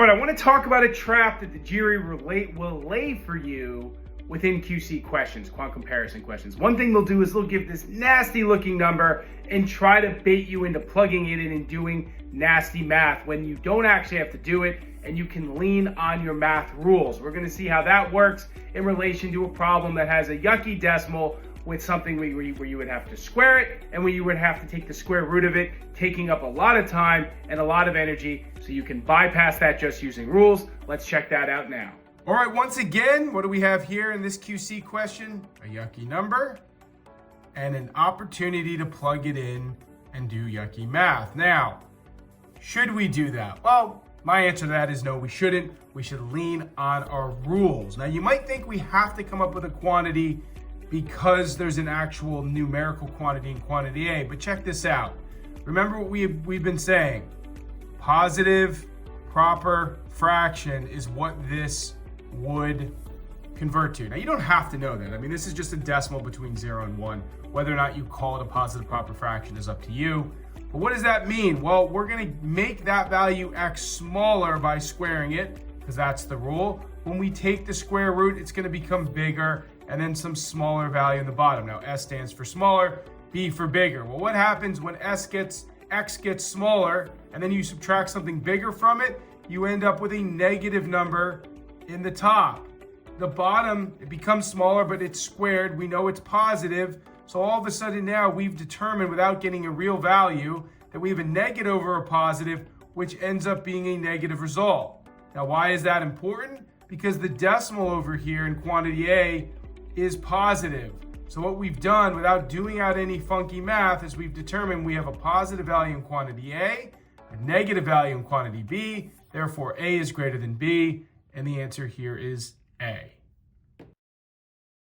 All right, I want to talk about a trap that the GRE will lay for you within QC questions, quant comparison questions. One thing they'll do is they'll give this nasty looking number and try to bait you into plugging it in and doing nasty math when you don't actually have to do it and you can lean on your math rules. We're going to see how that works in relation to a problem that has a yucky decimal with something where you would have to square it and where you would have to take the square root of it, taking up a lot of time and a lot of energy, so you can bypass that just using rules. Let's check that out now. All right, once again, what do we have here in this QC question? A yucky number and an opportunity to plug it in and do yucky math. Now, should we do that? Well, my answer to that is no, we shouldn't. We should lean on our rules. Now, you might think we have to come up with a quantity because there's an actual numerical quantity in quantity A, but check this out. Remember what we've been saying. Positive proper fraction is what this would convert to. Now, you don't have to know that. I mean, this is just a decimal between 0 and 1. Whether or not you call it a positive proper fraction is up to you. But what does that mean? Well, we're going to make that value x smaller by squaring it, because that's the rule. When we take the square root, it's going to become bigger, and then some smaller value in the bottom. Now, S stands for smaller, B for bigger. Well, what happens when x gets smaller, and then you subtract something bigger from it? You end up with a negative number in the top. The bottom, it becomes smaller, but it's squared. We know it's positive. So all of a sudden now we've determined, without getting a real value, that we have a negative over a positive, which ends up being a negative result. Now, why is that important? Because the decimal over here in quantity A is positive. So what we've done, without doing out any funky math, is we've determined we have a positive value in quantity A, a negative value in quantity B, therefore A is greater than B, and the answer here is A.